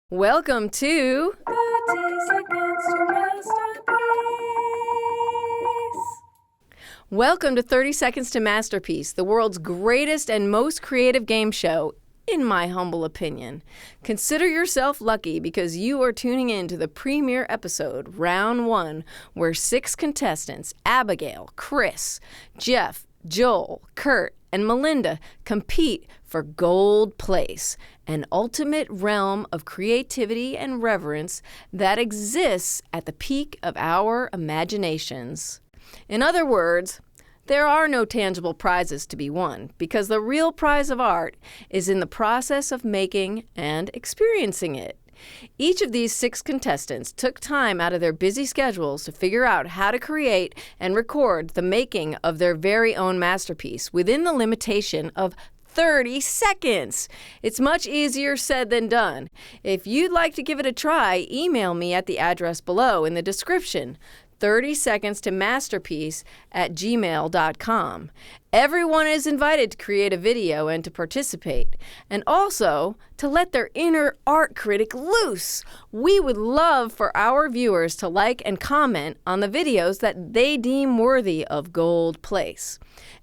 Welcome to 30 Seconds to Masterpiece. Welcome to 30 Seconds to Masterpiece, the world's greatest and most creative game show, in my humble opinion. Consider yourself lucky because you are tuning in to the premiere episode, Round 1, where 6 contestants, Abigail, Chris, Jeff, Joel, Kurt, and Melinda compete for Gold Place, an ultimate realm of creativity and reverence that exists at the peak of our imaginations. In other words, there are no tangible prizes to be won because the real prize of art is in the process of making and experiencing it. Each of these 6 contestants took time out of their busy schedules to figure out how to create and record the making of their very own masterpiece within the limitation of 30 seconds. It's much easier said than done. If you'd like to give it a try, email me at the address below in the description. 30 seconds to masterpiece@gmail.com. Everyone is invited to create a video and to participate, and also to let their inner art critic loose. We would love for our viewers to like and comment on the videos that they deem worthy of Gold Place.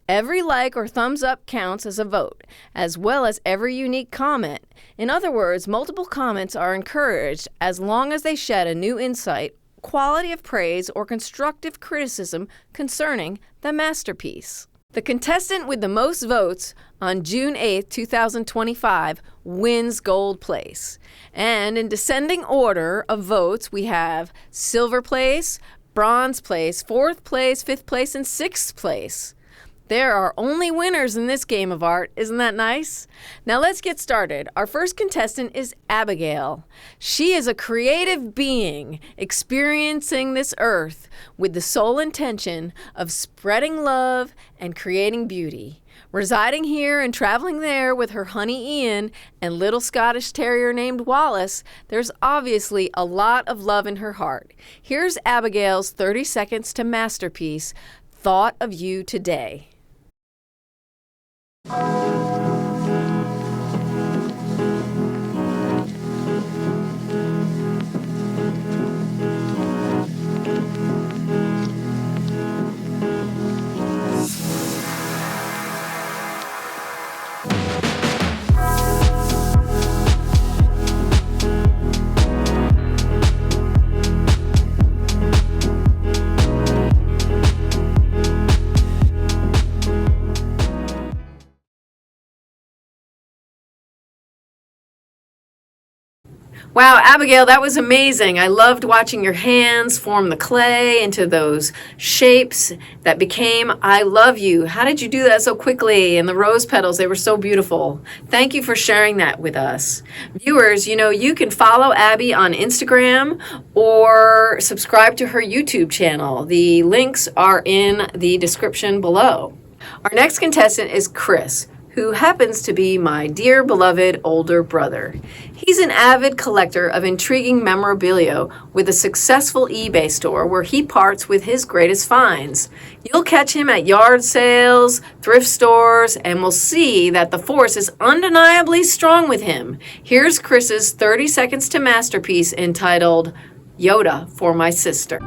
Every like or thumbs up counts as a vote, as well as every unique comment. In other words, multiple comments are encouraged as long as they shed a new insight, quality of praise, or constructive criticism concerning the masterpiece. The contestant with the most votes on June 8, 2025 wins Gold Place. And in descending order of votes, we have Silver Place, Bronze Place, 4th Place, 5th Place, and 6th Place. There are only winners in this game of art. Isn't that nice? Now let's get started. Our first contestant is Abigail. She is a creative being experiencing this earth with the sole intention of spreading love and creating beauty. Residing here and traveling there with her honey Ian and little Scottish Terrier named Wallace, there's obviously a lot of love in her heart. Here's Abigail's 30 Seconds to Masterpiece, Thought of You Today. Wow, Abigail, that was amazing. I loved watching your hands form the clay into those shapes that became I Love You. How did you do that so quickly? And the rose petals, they were so beautiful. Thank you for sharing that with us. Viewers, you can follow Abby on Instagram or subscribe to her YouTube channel. The links are in the description below. Our next contestant is Chris, who happens to be my dear beloved older brother. He's an avid collector of intriguing memorabilia with a successful eBay store where he parts with his greatest finds. You'll catch him at yard sales, thrift stores, and we'll see that the force is undeniably strong with him. Here's Chris's 30 Seconds to Masterpiece entitled Yoda for My Sister.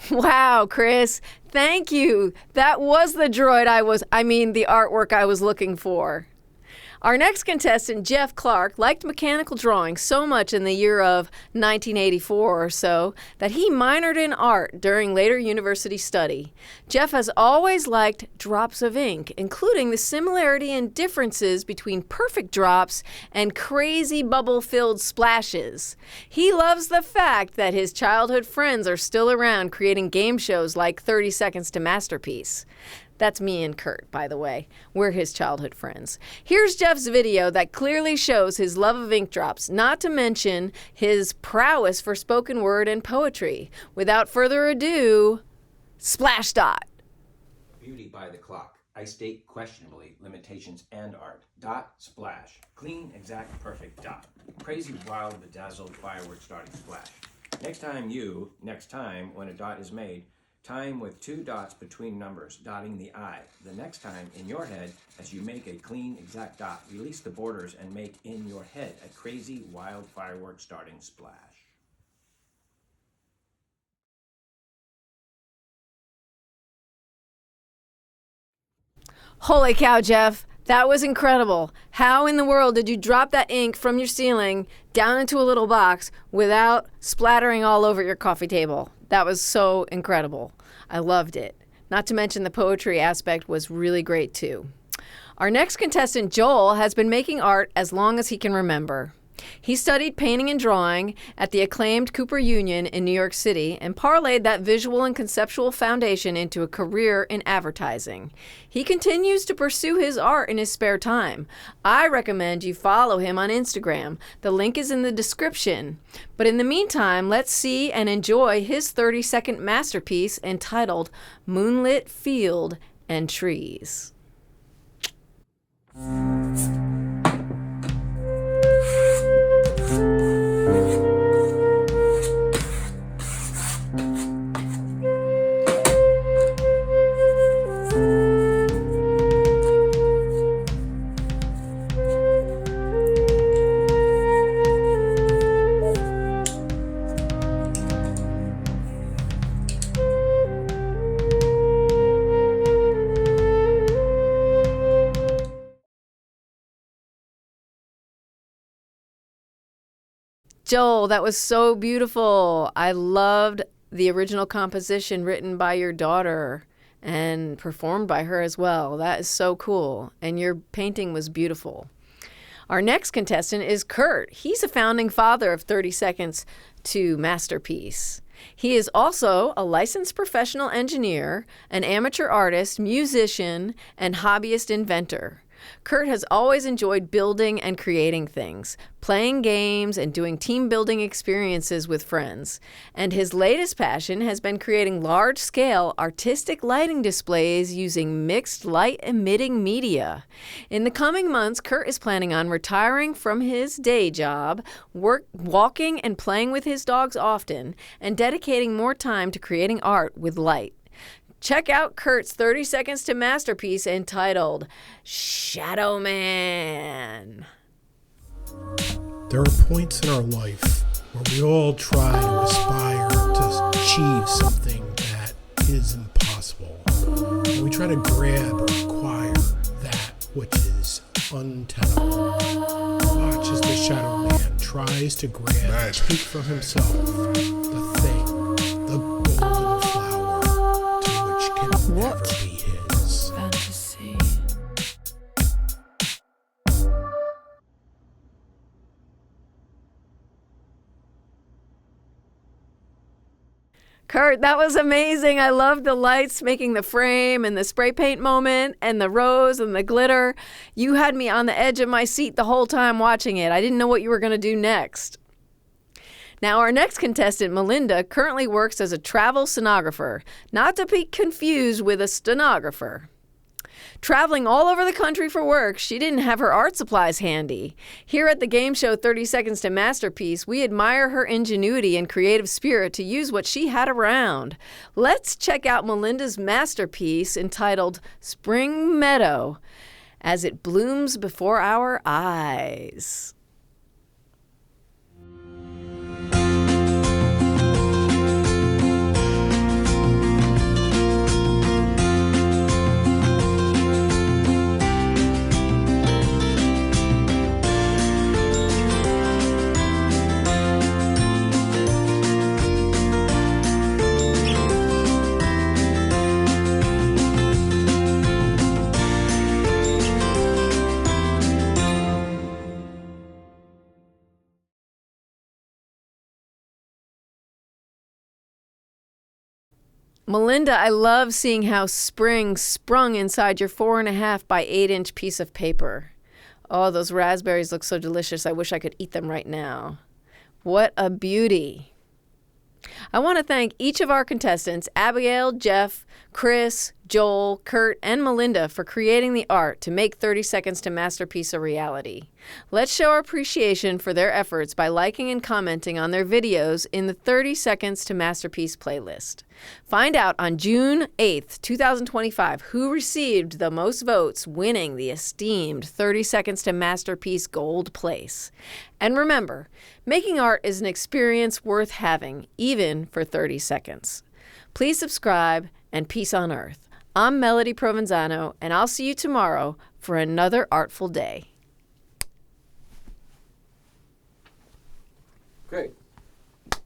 Wow, Chris, thank you. That was the the artwork I was looking for. Our next contestant, Jeff Clark, liked mechanical drawing so much in the year of 1984 or so that he minored in art during later university study. Jeff has always liked drops of ink, including the similarity and differences between perfect drops and crazy bubble-filled splashes. He loves the fact that his childhood friends are still around creating game shows like 30 Seconds to Masterpiece. That's me and Kurt, by the way. We're his childhood friends. Here's Jeff's video that clearly shows his love of ink drops, not to mention his prowess for spoken word and poetry. Without further ado, Splash Dot. Beauty by the clock. I state questionably limitations and art. Dot, splash. Clean, exact, perfect dot. Crazy, wild, bedazzled, fireworks starting splash. Next time when a dot is made, time with 2 dots between numbers, dotting the I. The next time, in your head, as you make a clean, exact dot, release the borders and make in your head a crazy, wild, fireworks starting splash. Holy cow, Jeff. That was incredible. How in the world did you drop that ink from your ceiling down into a little box without splattering all over your coffee table? That was so incredible. I loved it. Not to mention the poetry aspect was really great too. Our next contestant, Joel, has been making art as long as he can remember. He studied painting and drawing at the acclaimed Cooper Union in New York City and parlayed that visual and conceptual foundation into a career in advertising. He continues to pursue his art in his spare time. I recommend you follow him on Instagram. The link is in the description. But in the meantime, let's see and enjoy his 30-second masterpiece entitled Moonlit Field and Trees. Joel, that was so beautiful. I loved the original composition written by your daughter and performed by her as well. That is so cool. And your painting was beautiful. Our next contestant is Kurt. He's a founding father of 30 Seconds to Masterpiece. He is also a licensed professional engineer, an amateur artist, musician, and hobbyist inventor. Kurt has always enjoyed building and creating things, playing games and doing team building experiences with friends. And his latest passion has been creating large-scale artistic lighting displays using mixed light-emitting media. In the coming months, Kurt is planning on retiring from his day job, walking and playing with his dogs often, and dedicating more time to creating art with light. Check out Kurt's 30 Seconds to Masterpiece entitled Shadow Man. There are points in our life where we all try to aspire to achieve something that is impossible. And we try to grab or acquire that which is untenable. Watch as the Shadow Man tries to grab and take for himself the thing, the golden flower, to which can never be his. Fantasy. Kurt, that was amazing. I loved the lights making the frame and the spray paint moment and the rose and the glitter. You had me on the edge of my seat the whole time watching it. I didn't know what you were going to do next. Now, our next contestant, Melinda, currently works as a travel sonographer, not to be confused with a stenographer. Traveling all over the country for work, she didn't have her art supplies handy. Here at the game show 30 Seconds to Masterpiece, we admire her ingenuity and creative spirit to use what she had around. Let's check out Melinda's masterpiece entitled Spring Meadow as it blooms before our eyes. Melinda, I love seeing how spring sprung inside your 4.5 by 8-inch piece of paper. Oh, those raspberries look so delicious. I wish I could eat them right now. What a beauty. I want to thank each of our contestants, Abigail, Jeff, Chris, Joel, Kurt, and Melinda, for creating the art to make 30 Seconds to Masterpiece a reality. Let's show our appreciation for their efforts by liking and commenting on their videos in the 30 Seconds to Masterpiece playlist. Find out on June 8th, 2025, who received the most votes, winning the esteemed 30 Seconds to Masterpiece Gold Place. And remember, making art is an experience worth having, even for 30 seconds. Please subscribe, and peace on earth. I'm Melody Provenzano, and I'll see you tomorrow for another artful day. Great.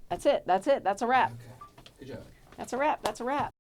That's it. That's a wrap. Okay. Good job. That's a wrap.